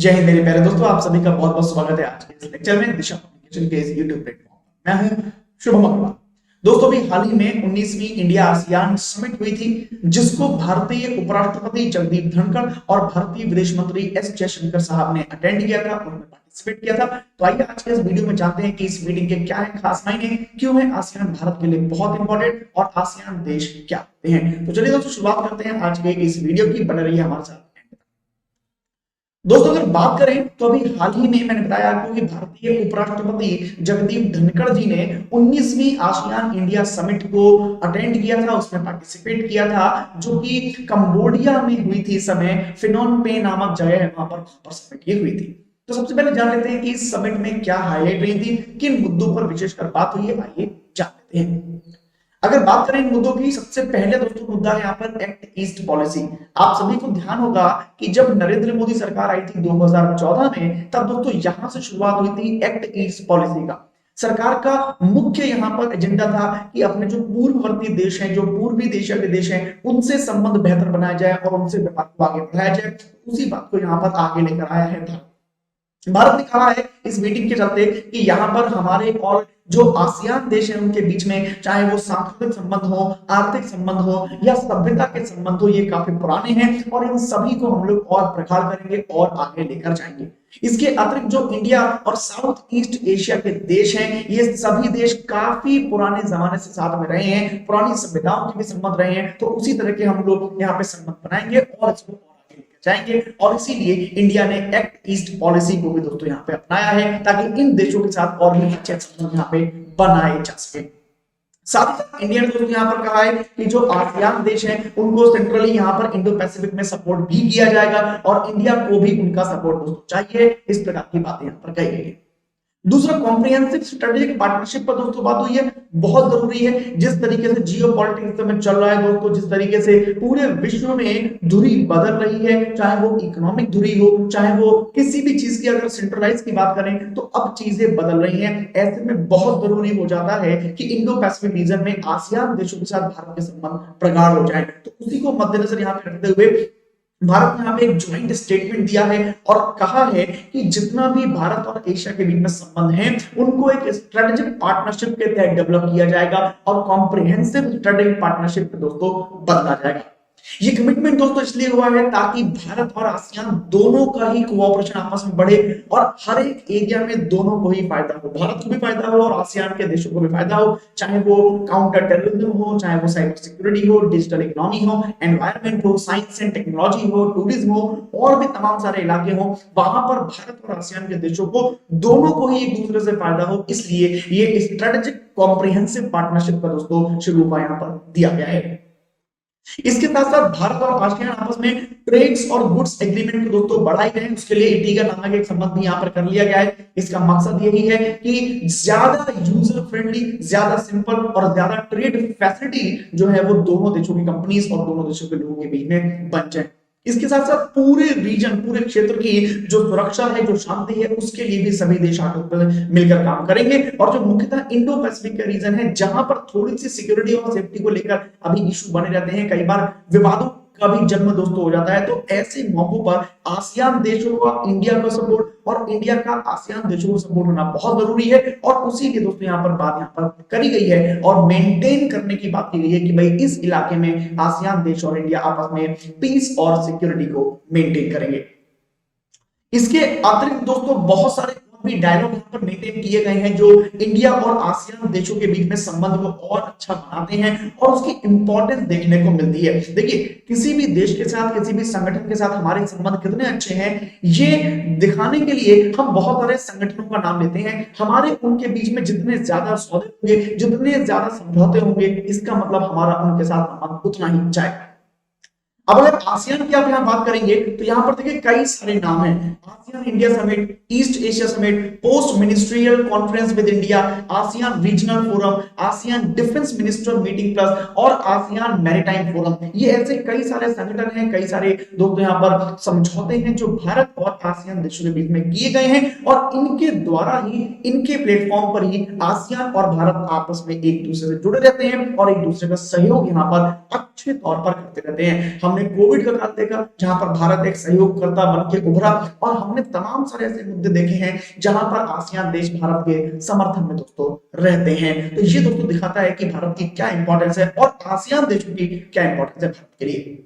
जय हिंद मेरे प्यारे दोस्तों, आप सभी का बहुत बहुत स्वागत है आज के इस लेक्चर में दिशा कम्युनिकेशन के इस यूट्यूब प्लेटफॉर्म पर। मैं हूं शुभम अग्रवाल। दोस्तों भी हाल ही में 19वीं इंडिया आसियान समिट हुई थी, जिसको भारतीय उपराष्ट्रपति जगदीप धनखड़ और भारतीय विदेश मंत्री एस जयशंकर साहब ने अटेंड किया था, उन्होंने पार्टिसिपेट किया था। तो आइए आज के इस वीडियो में जानते हैं कि इस मीटिंग के क्या है खास मायने, क्यों है आसियान भारत के लिए बहुत इंपॉर्टेंट और आसियान देश क्या होते हैं। तो चलिए दोस्तों शुरुआत करते हैं आज के इस वीडियो की, बने रहिए हमारे साथ। दोस्तों अगर बात करें तो अभी हाल ही में मैंने बताया आपको कि भारतीय उपराष्ट्रपति जगदीप धनखड़ जी ने 19वीं आसियान इंडिया समिट को अटेंड किया था, उसमें पार्टिसिपेट किया था, जो कि कंबोडिया में हुई थी। समय फिनोम पेन नामक जगह है, वहां पर समिट ये हुई थी। तो सबसे पहले जान लेते हैं कि इस समिट में क्या हाईलाइट रही थी, किन मुद्दों पर विशेषकर बात हुई है, आइए जान लेते हैं। अगर बात करें इन मुद्दों की, सबसे पहले दोस्तों मुद्दा है यहाँ पर एक्ट ईस्ट पॉलिसी। आप सभी को ध्यान होगा कि जब नरेंद्र मोदी सरकार आई थी 2014 में, तब दोस्तों यहां से शुरुआत हुई थी एक्ट ईस्ट पॉलिसी का। सरकार का मुख्य यहाँ पर एजेंडा था कि अपने जो पूर्ववर्ती देश हैं, जो पूर्वी एशिया के देश हैं, उनसे संबंध बेहतर बनाया जाए और उनसे व्यापार को आगे बढ़ाया जाए। उसी बात को यहाँ पर आगे लेकर आया है भारत ने कहा है इस मीटिंग के चलते कि यहाँ पर हमारे और जो आसियान देश हैं उनके बीच में, चाहे वो सांस्कृतिक संबंध हो, आर्थिक संबंध हो या सभ्यता के संबंध हो, ये काफी पुराने हैं और इन सभी को हम लोग और प्रगाढ़ करेंगे और आगे लेकर जाएंगे। इसके अतिरिक्त जो इंडिया और साउथ ईस्ट एशिया के देश हैं, ये सभी देश काफी पुराने जमाने से साथ में रहे हैं, पुरानी सभ्यताओं के भी संबंध रहे हैं। तो उसी तरह के हम लोग यहाँ पे संबंध बनाएंगे और इसको जाएंगे, और इसीलिए इंडिया ने एक्ट ईस्ट पॉलिसी को भी दोस्तों यहाँ पे अपनाया है, ताकि इन देशों के साथ और भी अच्छे संबंध यहाँ पे बनाए जा सके। साथ ही साथ इंडिया ने दोस्तों यहाँ पर कहा है कि जो आसियान देश हैं उनको सेंट्रली यहाँ पर इंडो पैसिफिक में सपोर्ट भी किया जाएगा और इंडिया को भी उनका सपोर्ट दोस्तों चाहिए। इस प्रकार की बातें यहाँ पर कही गई है। दूसरा, कॉम्प्रिहेंसिव स्ट्रेटेजिक पार्टनरशिप पर दोस्तों बात हुई है, बहुत जरूरी है। जिस तरीके से जियोपॉलिटिक्स में चल रहा है दोस्तों, जिस तरीके से पूरे विश्व में धुरी बदल रही है, चाहे वो इकोनॉमिक धुरी हो, चाहे वो किसी भी चीज की अगर सेंट्रलाइज की बात करें, तो अब चीजें बदल रही हैं। ऐसे में बहुत जरूरी हो जाता है कि इंडो पैसिफिक रीजन में आसियान देशों के साथ भारत के संबंध प्रगाढ़ हो जाए। तो उसी को मद्देनजर यहाँ पे रखते हुए भारत ने यहाँ पे एक ज्वाइंट स्टेटमेंट दिया है और कहा है कि जितना भी भारत और एशिया के बीच में संबंध है, उनको एक स्ट्रेटेजिक पार्टनरशिप के तहत डेवलप किया जाएगा और कॉम्प्रिहेंसिव स्ट्रेटेजिक पार्टनरशिप पे दोस्तों बदला जाएगा। ये कमिटमेंट दोस्तों इसलिए हुआ है ताकि भारत और आसियान दोनों का ही कोऑपरेशन आपस में बढ़े और हर एक एरिया में दोनों को ही फायदा हो, भारत को भी फायदा हो और आसियान के देशों को भी फायदा हो, चाहे वो काउंटर टेररिज्म हो, चाहे वो साइबर सिक्योरिटी हो, डिजिटल इकोनॉमी हो, एनवायरमेंट हो, साइंस एंड टेक्नोलॉजी हो, टूरिज्म हो और भी तमाम सारे इलाके हो, वहां पर भारत और आसियान के देशों को दोनों को ही एक दूसरे से फायदा हो। इसलिए ये स्ट्रेटेजिक कॉम्प्रिहेंसिव पार्टनरशिप का दोस्तों शुरू यहाँ पर दिया गया है। इसके साथ साथ भारत और आसियान आपस में ट्रेड्स और गुड्स एग्रीमेंट को दोस्तों बढ़ाई गए, उसके लिए इटिगा नामक एक संबंध भी यहाँ पर कर लिया गया है। इसका मकसद यही है कि ज्यादा यूजर फ्रेंडली, ज्यादा सिंपल और ज्यादा ट्रेड फैसिलिटी जो है वो दोनों देशों की कंपनीज और दोनों देशों के लोगों के बीच में बन जाए। इसके साथ साथ पूरे रीजन, पूरे क्षेत्र की जो सुरक्षा है, जो शांति है, उसके लिए भी सभी देश मिलकर काम करेंगे। और जो मुख्यतः इंडो पैसिफिक का रीजन है, जहां पर थोड़ी सी सिक्योरिटी और सेफ्टी को लेकर अभी इशू बने रहते हैं, कई बार विवादों का भी जन्म दोस्तों हो जाता है। तो ऐसे मौकों पर आसियान देशों का इंडिया का सपोर्ट और इंडिया का आसियान देशों को सपोर्ट होना बहुत जरूरी है और उसी के दोस्तों यहाँ पर बात यहाँ पर करी गई है और मेंटेन करने की बात की गई है कि भाई इस इलाके में आसियान देश और इंडिया आपस में पीस और सिक्योरिटी को मेंटेन करेंगे। इसके अतिरिक्त दोस्तों बहुत सारे भी डायलॉग यहाँ पर मेंटेन किए गए हैं जो इंडिया और आसियान देशों के बीच में संबंध को और अच्छा बनाते हैं और उसकी इंपॉर्टेंस देखने को मिलती है। देखिए, किसी भी देश के साथ, किसी भी संगठन के साथ हमारे संबंध कितने अच्छे हैं, ये दिखाने के लिए हम बहुत सारे संगठनों का नाम लेते हैं। हमारे उनके बीच में जितने ज्यादा सौदे होंगे, जितने ज्यादा समझौते होंगे, इसका मतलब हमारा उनके साथ संबंध उतना ही जाएगा। अब अगर आसियान की आप यहां बात करेंगे तो यहां पर देखिए कई सारे नाम हैं। ASEAN India summit, east Asia summit, post ministerial conference with India, ASEAN regional forum, ASEAN defence minister meeting plus और आसियान मैरीटाइम फोरम। ये ऐसे कई सारे संगठन हैं, कई सारे दोस्तों यहां पर समझौते हैं जो भारत और आसियान देशों के बीच में किए गए हैं और इनके द्वारा ही, इनके प्लेटफॉर्म पर ही आसियान और भारत आपस में एक दूसरे से जुड़े रहते हैं और एक दूसरे का सहयोग यहां पर अच्छे तौर पर करते रहते हैं। हम हमने कोविड का काल देखा जहां पर भारत एक सहयोगकर्ता बन के उभरा, और हमने तमाम सारे ऐसे मुद्दे देखे हैं जहां पर आसियान देश भारत के समर्थन में दोस्तों रहते हैं। तो ये दोस्तों दिखाता है कि भारत की क्या इंपॉर्टेंस है और आसियान देशों की क्या इंपॉर्टेंस है भारत के लिए।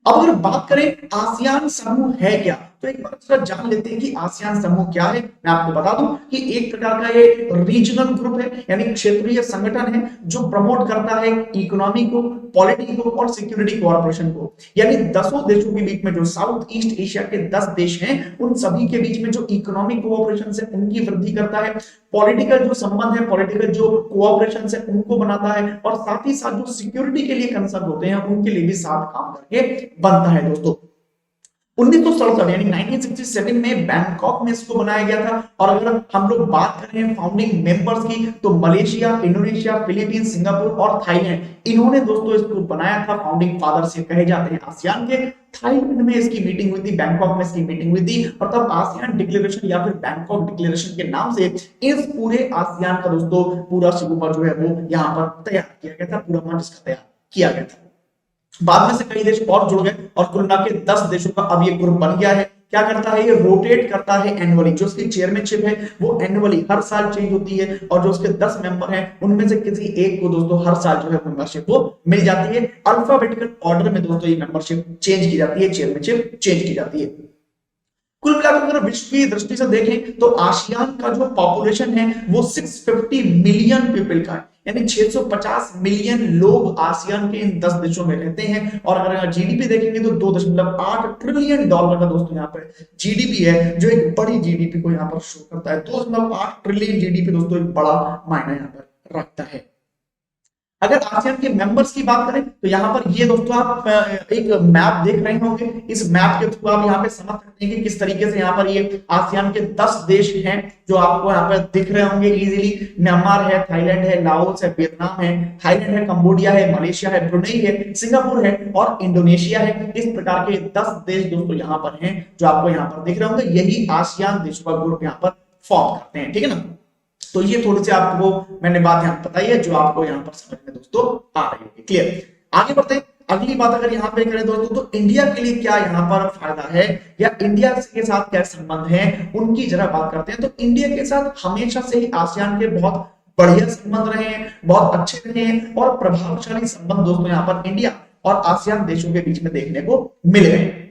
अब अगर बात करें आसियान समूह है क्या, तो एक बार जरा जान लेते हैं कि आसियान समूह क्या है। मैं आपको बता दूं कि एक प्रकार का ये रीजनल ग्रुप है, यानी क्षेत्रीय संगठन है जो प्रमोट करता है इकोनॉमी को, पॉलिटी को और सिक्योरिटी कोऑपरेशन को। यानी 10 देशों के बीच में, जो साउथ ईस्ट एशिया के 10 देश हैं, उन सभी के बीच में जो इकोनॉमिक कोऑपरेशन है उनकी वृद्धि करता है, पॉलिटिकल जो संबंध है, पॉलिटिकल जो कोऑपरेशन है उनको बनाता है, और साथ ही साथ जो सिक्योरिटी के लिए कंसर्न होते हैं उनके लिए भी साथ काम करके बनता है दोस्तों। 1967 यानी 1967 में बैंकॉक में इसको बनाया गया था। और अगर हम लोग बात करें फाउंडिंग मेंबर्स की, तो मलेशिया, इंडोनेशिया, फिलीपींस, सिंगापुर और थाईलैंड, इन्होंने दोस्तों इसको बनाया था। फाउंडिंग फादर से कहे जाते हैं आसियान के। थाईलैंड में इसकी मीटिंग हुई थी, बैंकॉक में इसकी मीटिंग हुई थी, और तब आसियान डिक्लेरेशन या फिर बैंकॉक डिक्लेरेशन के नाम से इस पूरे आसियान का दोस्तों पूरा शिकूपा जो है वो यहाँ पर तैयार किया गया था, पूरा मंच इसका तैयार किया गया था। बाद में से कई देश और जुड़ गए और कुल मिला के 10 देशों का अब ये ग्रुप बन गया है। क्या करता है, ये रोटेट करता है एनुअली। जो उसकी चेयरमैनशिप है वो एनुअली हर साल चेंज होती है, और जो उसके 10 मेंबर हैं उनमें से किसी एक को दोस्तों हर साल जो है मेंबरशिप वो मिल जाती है। अल्फाबेटिकल ऑर्डर में दोस्तों ये मेंबरशिप चेंज की जाती है, चेयरमैनशिप चेंज की जाती है। कुल मिलाकर अगर विश्व की दृष्टि से देखें तो आसियान का जो पॉपुलेशन है वो 650 मिलियन पीपल का है, यानी 650 मिलियन लोग आसियान के इन 10 देशों में रहते हैं। और अगर जीडीपी देखेंगे तो 2.8 ट्रिलियन डॉलर का दोस्तों यहाँ पर जीडीपी है, जो एक बड़ी जीडीपी को यहाँ पर शो करता है। 2.8 ट्रिलियन जीडीपी दोस्तों एक बड़ा मायना यहाँ पर रखता है। अगर आसियान के मेंबर्स की बात करें तो यहाँ पर ये दोस्तों आप एक मैप देख रहे होंगे। इस मैप के थ्रू आप यहाँ पे समझ सकते हैं कि किस तरीके से यहाँ पर ये आसियान के 10 देश हैं जो आपको यहाँ पर दिख रहे होंगे इजीली। म्यांमार है, थाईलैंड है, लाओस है, वियतनाम है, थाईलैंड है, कंबोडिया है, मलेशिया है, ब्रुनेई है, सिंगापुर है और इंडोनेशिया है। इस प्रकार के 10 देश दोस्तों यहाँ पर हैं जो आपको यहाँ पर दिख रहे होंगे। यही आसियान देशों का ग्रुप यहाँ पर फॉर्म करते हैं, ठीक है ना। तो ये थोड़ी सी आपको मैंने बात यहाँ बताई है जो आपको यहाँ पर समझ में दोस्तों आ रही होगी। क्लियर। आगे बढ़ते हैं। अगली बात अगर यहाँ पे करें दोस्तों तो इंडिया के लिए क्या यहाँ पर फायदा है या इंडिया के साथ क्या संबंध है उनकी जरा बात करते हैं। तो इंडिया के साथ हमेशा से ही आसियान के बहुत बढ़िया संबंध रहे हैं, बहुत अच्छे रहे हैं और प्रभावशाली संबंध दोस्तों यहाँ पर इंडिया और आसियान देशों के बीच में देखने को मिल रहे हैं।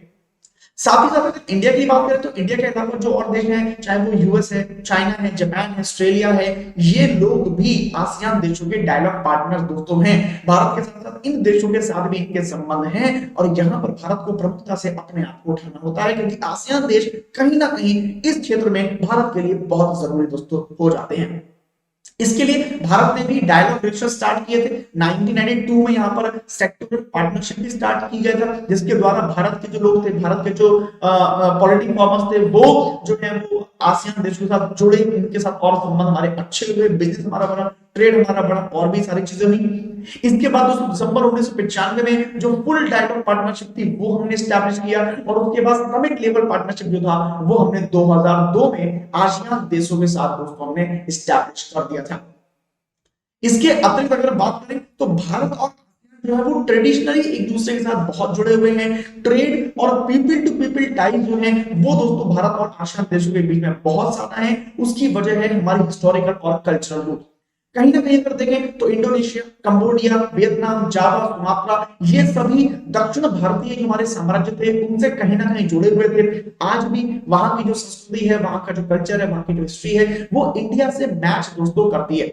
साथ ही साथ अगर इंडिया की बात करें तो इंडिया के अलावा जो और देश हैं, चाहे वो यूएस है, चाइना है, जापान है, ऑस्ट्रेलिया है, ये लोग भी आसियान देशों के डायलॉग पार्टनर दोस्तों हैं। भारत के साथ साथ इन देशों के साथ भी इनके संबंध हैं और यहाँ पर भारत को प्रमुखता से अपने आप को उठाना होता है क्योंकि आसियान देश कहीं ना कहीं इस क्षेत्र में भारत के लिए बहुत जरूरी दोस्तों हो जाते हैं। इसके लिए भारत ने भी डायलॉग रिलेशन स्टार्ट किए थे। 1992 में यहाँ पर सेक्टोरल पार्टनरशिप भी स्टार्ट की गया था जिसके द्वारा भारत के जो लोग थे, भारत के जो पॉलिटिकल फॉर्मर्स थे वो जो है वो आसियान देशों के साथ जुड़े, इनके साथ और संबंध हमारे अच्छे हुए, बिजनेस हमारा बड़ा, ट्रेड हमारा बड़ा और भी सारी चीजें हुई। इसके बाद दोस्तों दिसंबर 1995 में जो फुल डायलॉग पार्टनरशिप थी वो हमने स्टैब्लिश किया और उसके बाद समिट लेवल पार्टनरशिप जो था वो हमने 2002 में आसियान देशों के साथ दोस्तों हमने स्टैब्लिश कर दिया था। इसके अतिरिक्त अगर बात करें तो भारत और जो है वो ट्रेडिशनली एक दूसरे के साथ बहुत जुड़े हुए हैं। ट्रेड और पीपल टू पीपल टाइज जो है वो दोस्तों भारत और आसियान देशों के बीच में बहुत ज्यादा है। उसकी वजह है हमारी हिस्टोरिकल और कल्चरल रूट। कहीं ना कहीं अगर देखें तो इंडोनेशिया, कंबोडिया, वियतनाम, जावा, सुमात्रा ये सभी दक्षिण भारतीय जो हमारे साम्राज्य थे उनसे कहीं ना कहीं जुड़े हुए थे। आज भी वहां की जो संस्कृति है, वहां का जो कल्चर है, वहां की जो हिस्ट्री है वो इंडिया से मैच दोस्तों करती है।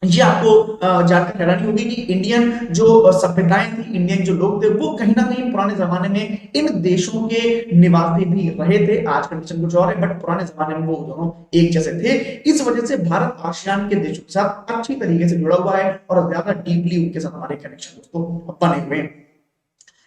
ये आपको जानकर हैरानी होगी कि इंडियन जो सभ्यताएं थी, इंडियन जो लोग थे वो कहीं ना कहीं पुराने जमाने में इन देशों के निवासी भी रहे थे। आज कंडीशन कुछ और है बट पुराने जमाने में वो दोनों एक जैसे थे। इस वजह से भारत आसियान के देशों के साथ अच्छी तरीके से जुड़ा हुआ है और ज्यादा डीपली उनके साथ हमारे कनेक्शन दोस्तों बने हुए हैं।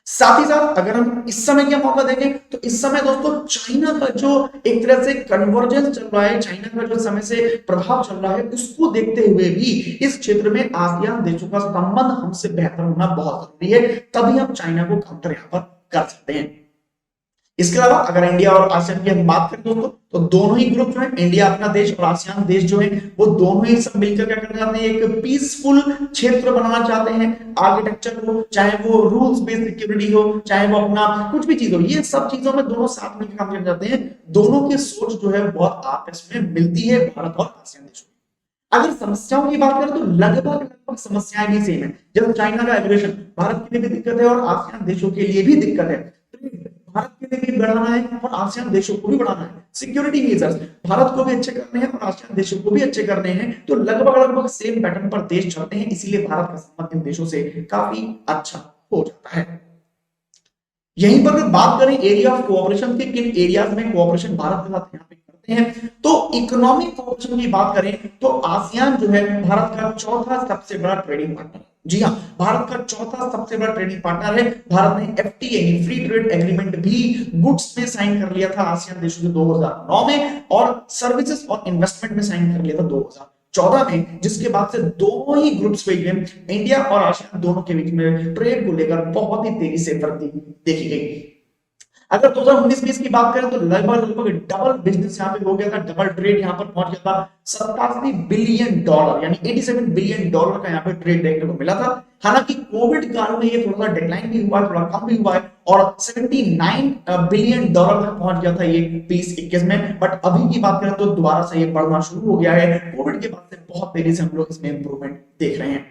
साथ ही साथ अगर हम इस समय क्या मौका देखें तो इस समय दोस्तों चाइना का जो एक तरह से कन्वर्जेंस चल रहा है, चाइना का जो समय से प्रभाव चल रहा है उसको देखते हुए भी इस क्षेत्र में आसियान देशों का संबंध हमसे बेहतर होना बहुत जरूरी है। तभी हम चाइना को काउंटर यहां पर कर सकते हैं। इसके अलावा अगर इंडिया और आसियान की हम बात करें दोस्तों, तो दोनों ही ग्रुप जो है, इंडिया अपना देश और आसियान देश जो है, वो दोनों ही सब मिलकर क्या करना चाहते हैं, एक पीसफुल क्षेत्र बनाना चाहते हैं। आर्किटेक्चर हो, चाहे वो रूल्स बेस्ड सिक्योरिटी हो, चाहे वो अपना कुछ भी चीज हो, ये सब चीजों में दोनों साथ मिलकर काम करना चाहते हैं। दोनों की सोच जो है बहुत आपस में मिलती है, भारत और आसियान देशों में। अगर समस्याओं की बात करें तो लगभग लगभग समस्याएं भी सेम है। जब चाइना का एग्रेशन भारत के लिए भी दिक्कत है और आसियान देशों के लिए भी दिक्कत है, भारत के लिए भी बढ़ाना है और आसियान देशों को भी बढ़ाना है। सिक्योरिटी मेजर्स भारत को भी अच्छे करने हैं और आसियान देशों को भी अच्छे करने हैं, तो लगभग लगभग सेम पैटर्न पर देश चलते हैं, इसीलिए भारत का संबंध इन देशों से काफी अच्छा हो जाता है। यहीं पर अगर बात करें एरिया ऑफ कोऑपरेशन के, किन एरियाज में कोऑपरेशन भारत के साथ यहाँ पे करते हैं, तो इकोनॉमिक कोऑपरेशन की बात करें तो आसियान जो है भारत का चौथा सबसे बड़ा ट्रेडिंग पार्टनर है। जी हाँ, भारत का चौथा सबसे बड़ा ट्रेडिंग पार्टनर है। भारत ने एफटीए यानी फ्री ट्रेड एग्रीमेंट भी गुड्स में साइन कर लिया था आसियान देशों से 2009 में, और सर्विसेज और इन्वेस्टमेंट में साइन कर लिया था 2014 में, जिसके बाद से दोनों ही ग्रुप्स में इंडिया और आसियान दोनों के बीच में ट्रेड को लेकर बहुत ही तेजी से वृद्धि देखी गई। अगर 2019-20 की बात करें तो लगभग लगभग डबल बिजनेस यहाँ पे हो गया था, डबल ट्रेड यहाँ पर पहुंच गया था। $87 बिलियन यानी $87 बिलियन का यहाँ पे ट्रेड देखने को मिला था। हालांकि कोविड काल में ये थोड़ा सा डिक्लाइन भी हुआ है, थोड़ा कम भी हुआ है, और 79 बिलियन डॉलर तक पहुंच गया था ये 2021 में। बट अभी की बात करें तो दोबारा से ये बढ़ना शुरू हो गया है। कोविड के बाद से बहुत तेजी से हम लोग इसमें इंप्रूवमेंट देख रहे हैं।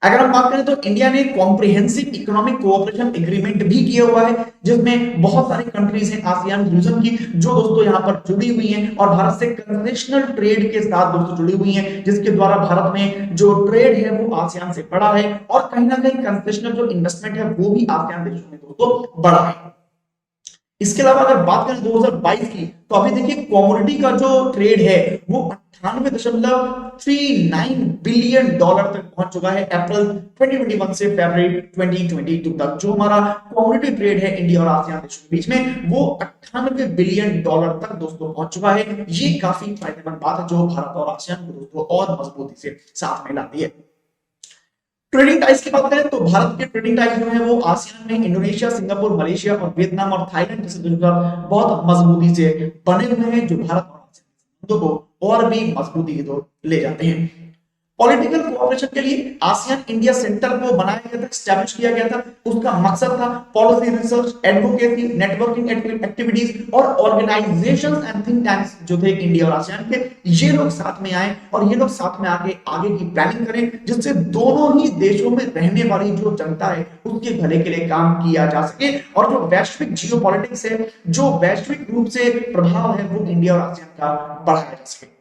अगर हम बात करें तो इंडिया ने कॉम्प्रिहेंसिव इकोनॉमिक कोऑपरेशन एग्रीमेंट भी किया हुआ है, जिसमें बहुत सारी कंट्रीज हैं आसियान रीजन की जो दोस्तों यहां पर जुड़ी हुई हैं और भारत से कंसेशनल ट्रेड के साथ दोस्तों जुड़ी हुई हैं, जिसके द्वारा भारत में जो ट्रेड है वो आसियान से बढ़ा है और कहीं ना कहीं कंसेशनल जो इन्वेस्टमेंट है वो भी आसियान देशों में दोस्तों बढ़ा है। इसके अलावा अगर बात करें 2022 की, तो अभी देखिए कमोडिटी का जो ट्रेड है वो 98.39 बिलियन डॉलर तक पहुंच चुका है अप्रैल 2021 से फरवरी 2022 तक। जो हमारा कमोडिटी ट्रेड है इंडिया और आसियान देशों के बीच में, वो 98 बिलियन डॉलर तक दोस्तों पहुंच चुका है। ये काफी फायदेमंद बात है जो भारत और आसियान को दोस्तों और मजबूती से साथ में लाती है। ट्रेडिंग टाइज की बात करें तो भारत के ट्रेडिंग टाइज जो है वो आसियान में इंडोनेशिया, सिंगापुर, मलेशिया और वियतनाम और थाईलैंड जैसे देशों के साथ बहुत मजबूती से बने हुए हैं, जो भारत और आसियान के संबंधों को और भी मजबूती की ओर ले जाते हैं। पॉलिटिकल कोऑपरेशन के लिए आसियान इंडिया सेंटर को बनाया गया था, एस्टैब्लिश किया गया था। उसका मकसद था policy research, advocacy, networking activities और ऑर्गेनाइजेशंस एंड थिंक टैंक्स जो थे इंडिया और आसियान के, ये लोग साथ में आए और ये लोग साथ में आके आगे की प्लानिंग करें, जिससे दोनों ही देशों में रहने वाली जो जनता है उसके भले के लिए काम किया जा सके और जो वैश्विक जियोपॉलिटिक्स है, जो वैश्विक रूप से प्रभाव है, वो इंडिया और आसियान का बढ़ाया जा सके।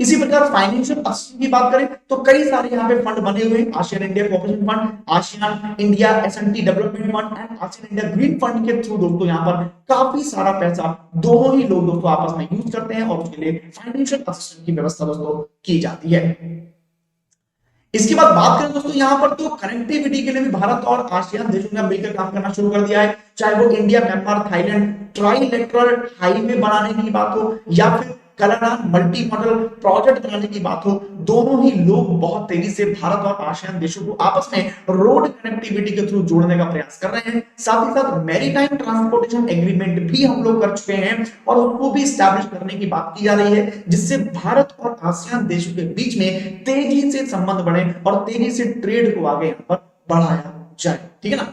इसी प्रकार फाइनेंशियल असिस्टेंस की बात करें तो कई सारे यहाँ पे फंड बने हुए हैं। ASEAN India cooperation fund, ASEAN India SNT development fund and ASEAN India green fund के थ्रू दोस्तों यहाँ पर काफी सारा पैसा दोनों ही लोग दोस्तों आपस में यूज करते हैं और उसके लिए फाइनेंशियल असिस्टेंस की व्यवस्था दोस्तों की जाती है। इसके बाद बात करें दोस्तों यहाँ पर तो कनेक्टिविटी के लिए भी भारत और आसियान देशों ने मिलकर काम करना शुरू कर दिया है, चाहे वो India, Myanmar, Thailand trilateral highway बनाने की बात हो या फिर कलानान मल्टी मॉडल प्रोजेक्ट बनाने की बात हो, दोनों ही लोग बहुत तेजी से भारत और आसियान देशों को आपस में रोड कनेक्टिविटी के थ्रू जोड़ने का प्रयास कर रहे हैं। साथ ही साथ मैरीटाइम ट्रांसपोर्टेशन एग्रीमेंट भी हम लोग कर चुके हैं और उसको भी स्टैब्लिश करने की बात की जा रही है, जिससे भारत और आसियान देशों के बीच में तेजी से संबंध बढ़े और तेजी से ट्रेड को आगे यहाँ पर बढ़ाया जाए। ठीक है ना।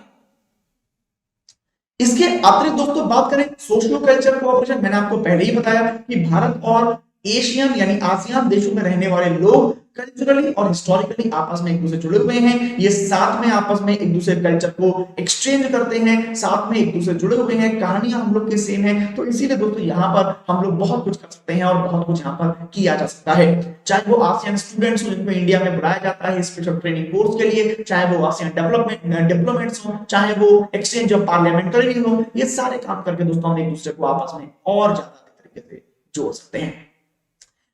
इसके अतिरिक्त दोस्तों बात करें सोशियो कल्चर कोऑपरेशन, मैंने आपको पहले ही बताया कि भारत और एशियन यानी आसियान देशों में रहने वाले लोग कल्चरली और हिस्टोरिकली आपस में एक दूसरे जुड़े हुए हैं। ये साथ में आपस में एक दूसरे कल्चर को एक्सचेंज करते हैं, साथ में एक दूसरे जुड़े हुए हैं, कहानियां हम लोग के सेम है। तो इसीलिए दोस्तों यहाँ पर हम लोग बहुत कुछ कर सकते हैं और बहुत कुछ यहाँ पर किया जा सकता है। चाहे वो आसियान स्टूडेंट्स हो जिनको इंडिया में बुलाया जाता है स्पेशल ट्रेनिंग कोर्स के लिए, चाहे वो आसियान डिप्लोमेट्स हो, चाहे वो एक्सचेंज ऑफ पार्लियामेंटरी हो, ये सारे काम करके दोस्तों हम एक दूसरे को आपस में और ज्यादा तरीके से जोड़ सकते हैं।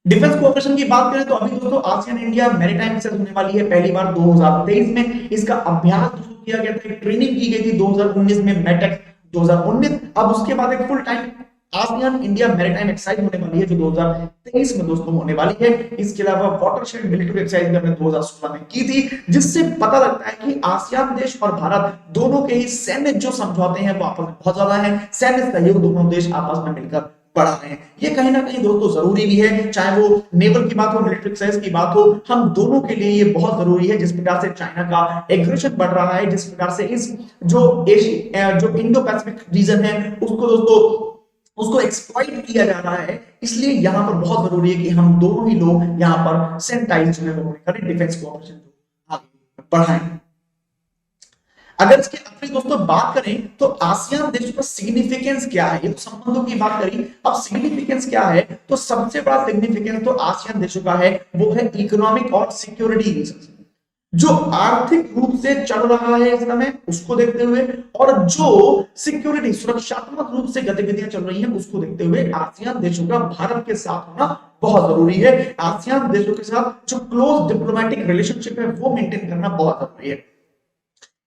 डिफेंस कोऑपरेशन की बात करें तो अभी दोस्तों आसियान इंडिया मैरीटाइम एक्सरसाइज होने वाली है पहली बार 2023 में। इसका अभ्यास दोस्तों किया गया था, ट्रेनिंग की गई थी 2019 में, मैटेक्स 2019। अब उसके बाद एक full time ASEAN India maritime exercise होने वाली है जो 2023 में दोस्तों होने वाली है। इसके अलावा वाटरशेड मिलिट्री एक्सरसाइज भी हमने 2016 में की थी, जिससे पता लगता है कि आसियान देश और भारत दोनों के ही सैन्य जो समझौते हैं वो आपस में बहुत ज्यादा है, सैन्य सहयोग दोनों देश आपस में मिलकर बढ़ा रहे हैं। ये कहीं ना कहीं दोस्तों जरूरी भी है, चाहे वो नेवल की बात हो, मिलिट्री एक्सरसाइज की बात हो, हम दोनों के लिए ये बहुत जरूरी है। जिस प्रकार से चाइना का एग्रेशन बढ़ रहा है, जिस प्रकार से इस जो इंडो पैसिफिक रीजन है उसको दोस्तों उसको एक्सप्लॉइट किया जा रहा है, इसलिए यहां पर बहुत जरूरी है कि हम दोनों ही लोग यहां पर सैनिटाइज जो है वो करें, डिफेंस कोऑपरेशन आगे बढ़ाएं। अगर इसके अपनी दोस्तों बात करें तो आसियान देशों का सिग्निफिकेंस क्या है, ये तो संबंधों की बात करी, अब सिग्निफिकेंस क्या है, तो सबसे बड़ा सिग्निफिकेंस तो आसियान देशों का है वो है इकोनॉमिक और सिक्योरिटी रीजन, जो आर्थिक रूप से चल रहा है इस समय उसको देखते हुए, और जो सिक्योरिटी सुरक्षात्मक रूप से गतिविधियां चल रही हैं उसको देखते हुए आसियान देशों का भारत के साथ होना बहुत जरूरी है। आसियान देशों के साथ जो क्लोज डिप्लोमेटिक रिलेशनशिप है वो मेंटेन करना बहुत जरूरी है।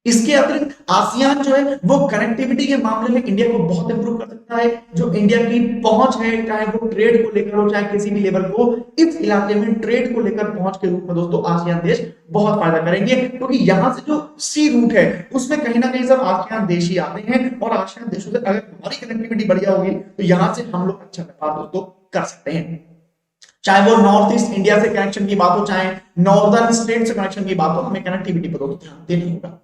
इसके अतिरिक्त आसियान जो है वो कनेक्टिविटी के मामले में इंडिया को बहुत इंप्रूव कर सकता है। जो इंडिया की पहुंच है, चाहे वो ट्रेड को लेकर हो, चाहे किसी भी लेवल को, इस इलाके में ट्रेड को लेकर पहुंच के रूप में दोस्तों आसियान देश बहुत फायदा करेंगे, क्योंकि यहां से जो सी रूट है उसमें कहीं ना कहीं सब आसियान देश ही आते हैं, और आसियान देशों से अगर हमारी कनेक्टिविटी बढ़िया होगी तो यहां से हम लोग अच्छा व्यापार दोस्तों कर सकते हैं। चाहे वो नॉर्थ ईस्ट इंडिया से कनेक्शन की बात हो, चाहे नॉर्दर्न स्टेट से कनेक्शन की बात हो, हमें कनेक्टिविटी पर दोस्तों ध्यान देना होगा।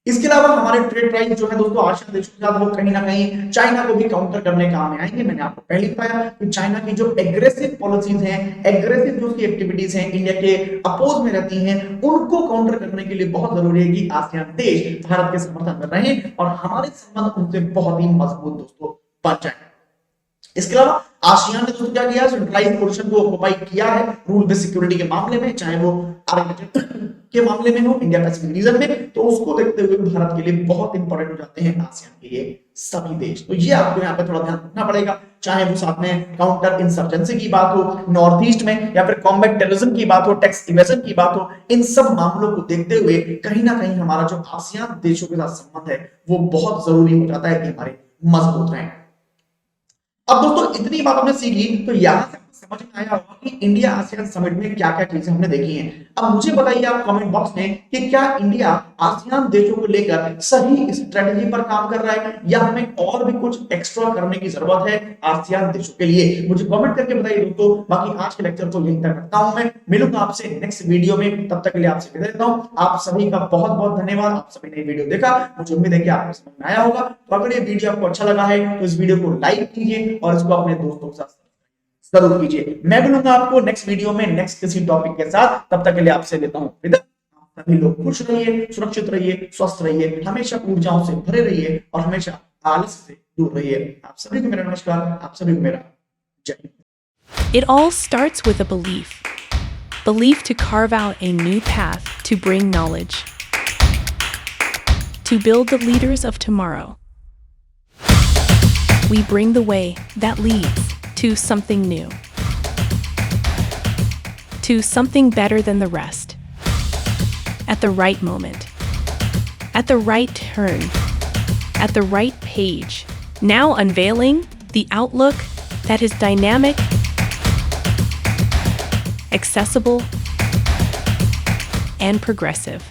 इसके अलावा हमारे ट्रेड प्राइस जो है दोस्तों आसियान देशों के साथ वो कहीं ना कहीं चाइना को भी काउंटर करने काम में आएंगे। मैंने आपको पहले बताया कि चाइना की जो एग्रेसिव पॉलिसीज हैं, एग्रेसिव जो उसकी एक्टिविटीज हैं इंडिया के अपोज में रहती हैं, उनको काउंटर करने के लिए बहुत जरूरी है कि आसियान देश भारत के समर्थन में रहें और हमारे संबंध उनसे बहुत ही मजबूत दोस्तों बन जाए। इसके अलावा आसियान ने दोस्तों क्या किया, सेंट्रलाइज्ड पोजीशन को ऑक्युपाई किया है रूल बेस्ड सिक्योरिटी के मामले में, चाहे वो के मामले में हो, इंडिया पैसिफिक रीजन में, तो उसको देखते हुए भारत के लिए बहुत इंपॉर्टेंट हो जाते हैं आसियान के ये सभी देश। तो ये आपको यहाँ पे थोड़ा ध्यान रखना पड़ेगा, चाहे वो साथ में काउंटर इंसर्जेंसी की बात हो नॉर्थ ईस्ट में, या फिर कॉम्बैट टेररिज्म की बात हो, टैक्स इवेजन की बात हो, इन सब मामलों को देखते हुए कहीं ना कहीं हमारा जो आसियान देशों के साथ संबंध है वो बहुत जरूरी हो जाता है कि हमारे मजबूत रहें। अब दोस्तों इतनी बात हमने सीखी, तो यहां से समझ में आया होगा कि इंडिया आसियान समिट में क्या क्या चीजें हमने देखी हैं। अब मुझे बताइए आप कमेंट बॉक्स में कि क्या इंडिया आसियान देशों को लेकर सही स्ट्रेटजी पर काम कर रहा है, या हमें और भी कुछ एक्स्ट्रा करने की जरूरत है आसियान देशों के लिए, मुझे कमेंट करके बताइए दोस्तों। बाकी आज के लेक्चर को यहीं तक रखता हूं, मैं मिलूंगा आपसे नेक्स्ट वीडियो में, तब तक के लिए आपसे विदा लेता हूं। आप सभी का बहुत बहुत धन्यवाद, आप सभी ने वीडियो देखा, मुझे उम्मीद है कि आपको समझ में आया होगा। तो अगर ये वीडियो आपको अच्छा लगा है तो इस वीडियो को लाइक कीजिए और इसको अपने दोस्तों के साथ जरूर कीजिए। मैं मिलूंगा आपको नेक्स्ट वीडियो में नेक्स्ट किसी टॉपिक के साथ, तब तक के लिए आपसे लेता हूं विदा। सभी लोग खुश रहिए, सुरक्षित रहिए, स्वस्थ रहिए, हमेशा ऊर्जाओं से भरे रहिए और हमेशा आलस से दूर रहिए। आप सभी को मेरा नमस्कार, आप सभी को मेरा जय Hind. It all starts with a belief. Belief to carve out a new path to bring knowledge. To build the leaders of tomorrow. We bring the way that leads to something new. To something better than the rest. At the right moment. At the right turn. At the right page. Now unveiling the outlook that is dynamic, accessible, and progressive.